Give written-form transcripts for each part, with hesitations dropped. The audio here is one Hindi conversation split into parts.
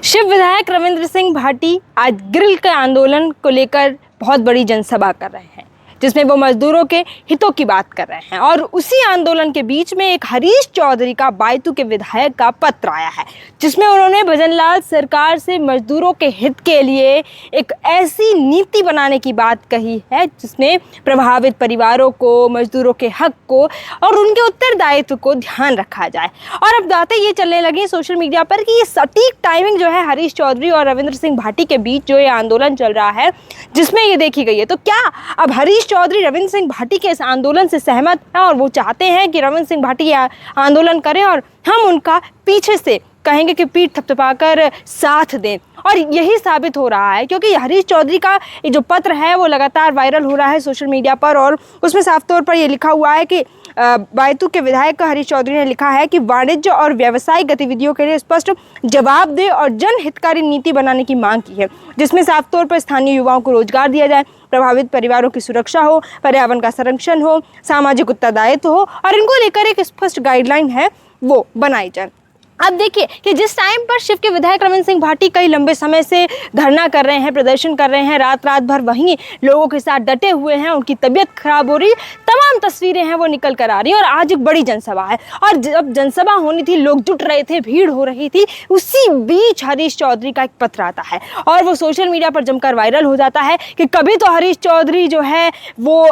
शिव विधायक रविंद्र सिंह भाटी आज ग्रिल के आंदोलन को लेकर बहुत बड़ी जनसभा कर रहे हैं, जिसमें वो मजदूरों के हितों की बात कर रहे हैं। और उसी आंदोलन के बीच में एक हरीश चौधरी का बायतू के विधायक का पत्र आया है, जिसमें उन्होंने भजनलाल सरकार से मजदूरों के हित के लिए एक ऐसी नीति बनाने की बात कही है जिसमें प्रभावित परिवारों को, मजदूरों के हक को और उनके उत्तरदायित्व को ध्यान रखा जाए। और अब बातें ये चलने लगी सोशल मीडिया पर कि ये सटीक टाइमिंग जो है हरीश चौधरी और रविंद्र सिंह भाटी के बीच जो ये आंदोलन चल रहा है, जिसमें ये देखी गई है। तो क्या अब हरीश चौधरी रविंद्र सिंह भाटी के इस आंदोलन से सहमत हैं और वो चाहते हैं कि रविंद्र सिंह भाटी आंदोलन करें और हम उनका पीछे से कहेंगे कि पीठ थपथपाकर साथ दें? और यही साबित हो रहा है क्योंकि हरीश चौधरी का ये जो पत्र है वो लगातार वायरल हो रहा है सोशल मीडिया पर, और उसमें साफ तौर पर ये लिखा हुआ है कि बायतू के विधायक हरीश चौधरी ने लिखा है कि वाणिज्य और व्यावसायिक गतिविधियों के लिए स्पष्ट जवाबदेह और जनहितकारी नीति बनाने की मांग की है, जिसमें साफ तौर पर स्थानीय युवाओं को रोजगार दिया जाए, प्रभावित परिवारों की सुरक्षा हो, पर्यावरण का संरक्षण हो, सामाजिक उत्तरदायित्व हो और इनको लेकर एक स्पष्ट गाइडलाइन है वो बनाई जाए। अब देखिए कि जिस टाइम पर शिव के विधायक रविंद्र सिंह भाटी कई लंबे समय से धरना कर रहे हैं, प्रदर्शन कर रहे हैं, रात भर वहीं लोगों के साथ डटे हुए हैं, उनकी तबीयत खराब हो रही, तमाम तस्वीरें हैं वो निकल कर आ रही है। और आज एक बड़ी जनसभा है और जब जनसभा होनी थी, लोग जुट रहे थे, भीड़ हो रही थी, उसी बीच हरीश चौधरी का एक पत्र आता है और वो सोशल मीडिया पर जमकर वायरल हो जाता है कि कभी तो हरीश चौधरी जो है वो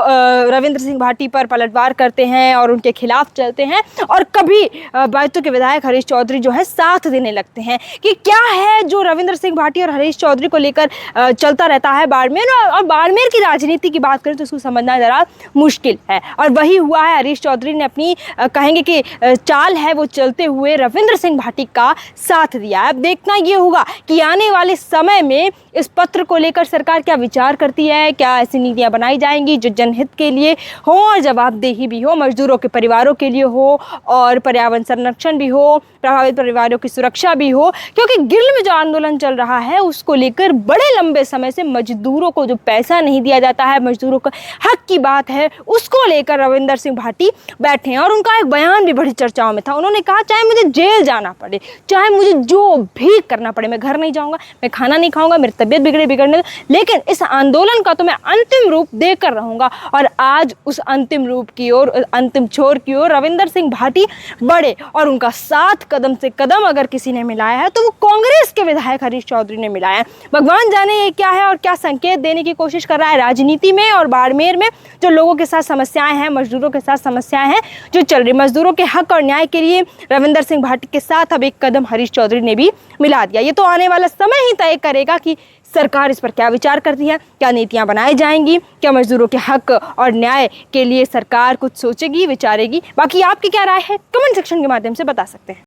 रविंद्र सिंह भाटी पर पलटवार करते हैं और उनके खिलाफ चलते हैं, और कभी बायतू के विधायक हरीश चौधरी जो है साथ देने लगते हैं। कि क्या है जो रविंद्र सिंह भाटी और हरीश चौधरी को लेकर चलता रहता है बाड़मेर, और बाड़मेर की राजनीति की बात करें तो उसको समझना जरा मुश्किल है। और वही हुआ है, हरीश चौधरी ने अपनी कहेंगे कि चाल है वो चलते हुए रविंद्र सिंह भाटी का साथ दिया। अब देखना ये होगा कि आने वाले समय में इस पत्र को लेकर सरकार क्या विचार करती है, क्या ऐसी नीतियां बनाई जाएंगी जो जनहित के लिए हो और जवाबदेही भी हो, मजदूरों के परिवारों के लिए हो और पर्यावरण संरक्षण भी हो, प्रभावित परिवारों की सुरक्षा भी हो। क्योंकि गिरिल में जो आंदोलन चल रहा है उसको लेकर बड़े लंबे समय से मजदूरों को जो पैसा नहीं दिया जाता है, मजदूरों का हक की बात है, उसको लेकर रविंद्र सिंह भाटी बैठे हैं। और उनका एक बयान भी बड़ी चर्चाओं में था। उन्होंने कहा चाहे मुझे जेल जाना पड़े, चाहे मुझे जो भी करना पड़े, मैं घर नहीं जाऊंगा, मैं खाना नहीं खाऊंगा, मेरी तबीयत बिगड़ने, लेकिन इस आंदोलन का तो मैं अंतिम रूप देकर रहूंगा। और आज उस अंतिम रूप की ओर, अंतिम छोर की ओर रविंद्र सिंह भाटी बढ़े और उनका साथ कदम से कदम अगर किसी ने मिलाया है तो वो कांग्रेस के विधायक हरीश चौधरी ने मिलाया है। भगवान जाने ये क्या है और क्या संकेत देने की कोशिश कर रहा है राजनीति में और बाड़मेर में जो लोगों के साथ समस्याएं हैं, मजदूरों के साथ समस्याएं हैं जो चल रही। मजदूरों के हक और न्याय के लिए रविंद्र सिंह भाटी के साथ अब एक कदम हरीश चौधरी ने भी मिला दिया। ये तो आने वाला समय ही तय करेगा कि सरकार इस पर क्या विचार करती है, क्या नीतियां बनाई जाएंगी, क्या मजदूरों के हक और न्याय के लिए सरकार कुछ सोचेगी, विचारेगी। बाकी आपकी क्या राय है कमेंट सेक्शन के माध्यम से बता सकते हैं।